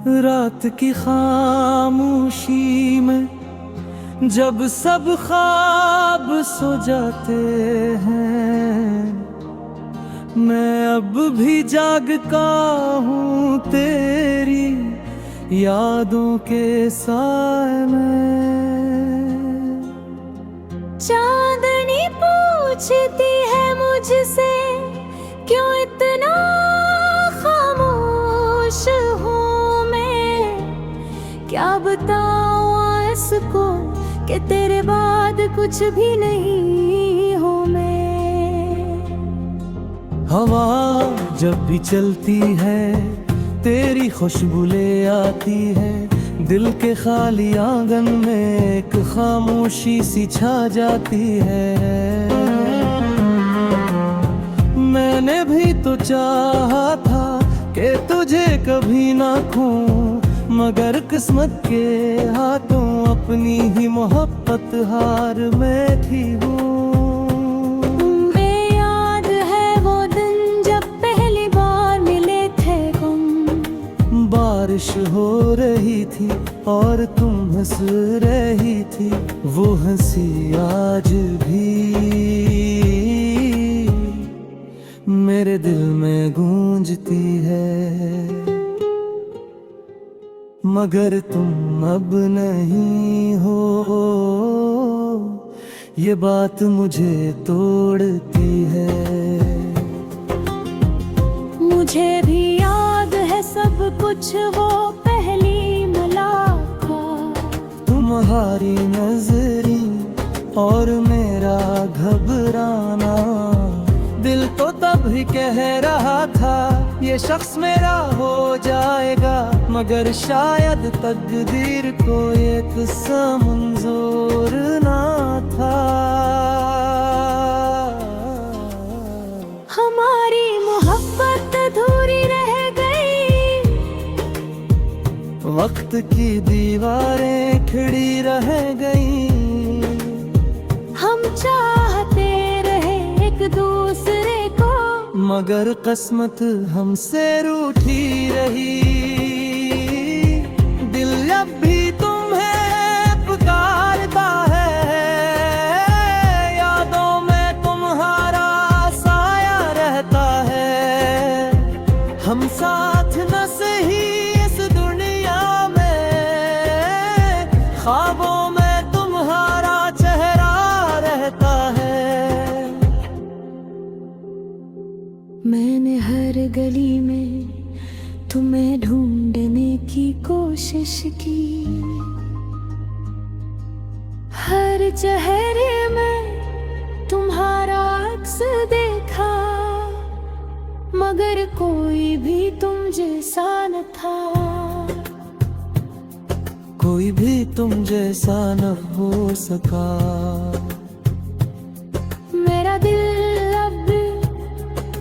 रात की खामोशी में जब सब ख्वाब सो जाते हैं, मैं अब भी जागता हूँ तेरी यादों के साए में। चांदनी पूछती है मुझसे क्यों इतना खामोश हूँ मैं, क्या बताऊँ इसको कि तेरे बाद कुछ भी नहीं हूँ मैं। हवा जब भी चलती है तेरी खुशबू ले आती है, दिल के खाली आंगन में एक खामोशी सी छा जाती है। मैंने भी तो चाहा था कि तुझे कभी ना खोऊं, मगर किस्मत के हाथों अपनी ही मोहब्बत हार मैं थी हूँ। याद है वो दिन जब पहली बार मिले थे हम, बारिश हो रही थी और तुम हंस रही थी, वो हंसी आज भी मेरे दिल में गूंजती है। मगर तुम अब नहीं हो, ये बात मुझे तोड़ती है। मुझे भी याद है सब कुछ, वो पहली मुलाकात, तुम्हारी नजरी और मेरा घबराना। दिल तो तब ही कह रहा था ये शख्स मेरा हो जाएगा, मगर शायद तकदीर को ये किस्सा मंजूर ना था। हमारी मोहब्बत अधूरी रह गई, वक्त की दीवारें खड़ी रह गई। हम चाहते रहे एक दूसरे को, मगर किस्मत हमसे रूठी रही। दिल अब भी तुम्हें पुकारता है, यादों में तुम्हारा साया रहता है। हम साथ न सही इस दुनिया में, ख्वाबों में तुम्हारा चेहरा रहता है। मैंने हर गली में तुम्हें ढूंढने की कोशिश की, हर चेहरे में तुम्हारा अक्स देखा, मगर कोई भी तुम जैसा न था। कोई भी तुम जैसा न हो सका। मेरा दिल अब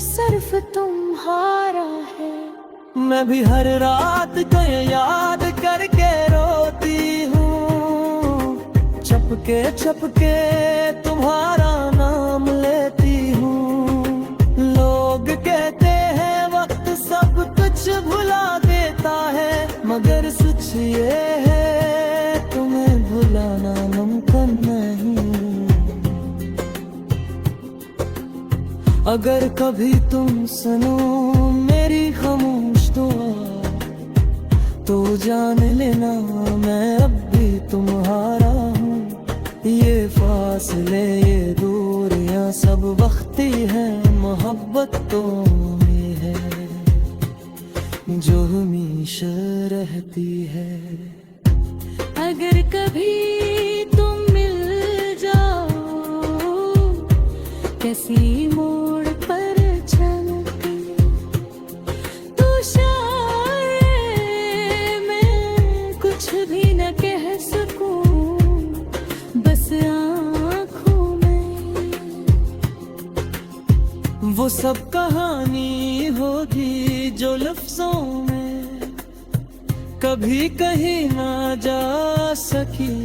सिर्फ तुम्हारा है। मैं भी हर रात को याद करके रोती हूँ, छपके छपके तुम्हारा नाम लेती हूँ। लोग कहते हैं वक्त सब कुछ भुला देता है, मगर सच ये है तुम्हें भुलाना मुमकिन नहीं। अगर कभी तुम सुनो मेरी खामोश दुआ, तो जान लेना मैं अब भी तुम्हारा हूँ। ये फासले ये दूरियां सब वक्ती है, मोहब्बत तो में है जो हमेशा रहती है। अगर कभी तुम मिल जाओ किसी मोड़ पर चलती, तो शायद मैं कुछ भी न कह सकूं, बस आँखों में वो सब कहानी होगी जो लफ्जों में कभी कहीं ना जा सकी।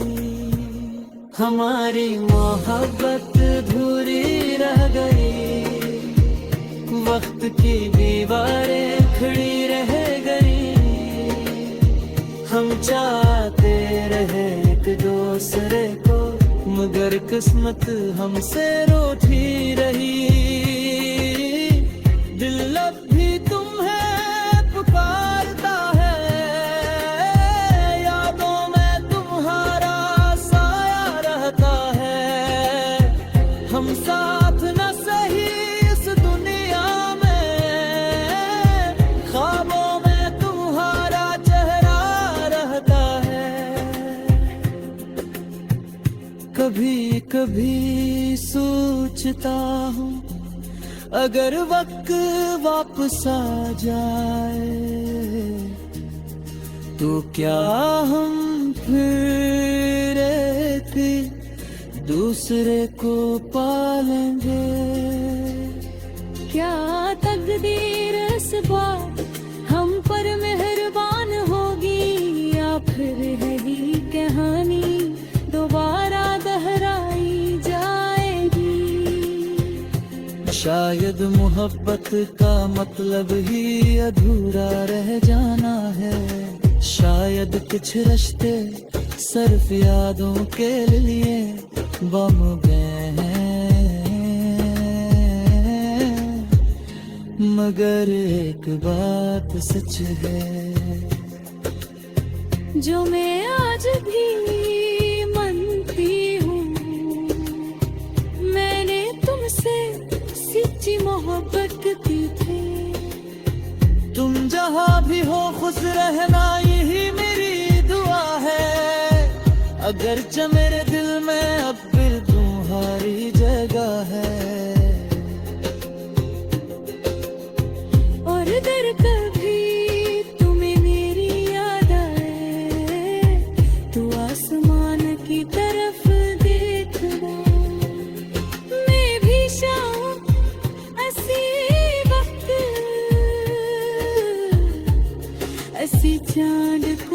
हमारी मोहब्बत अधूरी रह गई, वक्त की दीवारें खड़ी रह गई। किस्मत हमसे रूठी रही, दिल अब भी तुम्हें पुकारता है, यादों में तुम्हारा साया रहता है। हम साथ न सही इस दुनिया में, ख्वाबों में तुम्हारा चेहरा रहता है। कभी कभी सोचता हूँ अगर वक्त वापस आ जाए, तो क्या हम फिर एक दूसरे को पालेंगे? क्या तकदीर इस बार हम पर मेहरबान होगी, या फिर यही कहानी दोबारा दोहराई जाएगी? शायद मोहब्बत का मतलब ही अधूरा रह जाना है, शायद कुछ रिश्ते सिर्फ यादों के लिए बम गए हैं। मगर एक बात सच है, जो मैं आज भी मानती हूँ, मैंने तुमसे सच्ची मोहब्बत की थी। तुम जहाँ भी हो खुश रहना यही मेरी दुआ है, अगरचे मेरे दिल में अब फिर तुम्हारी जगह है। और अगर कभी तुम्हें मेरी याद आए, तो आसमान की तरफ देखना, मैं भी शाम ऐसी वक्त ऐसी चांद को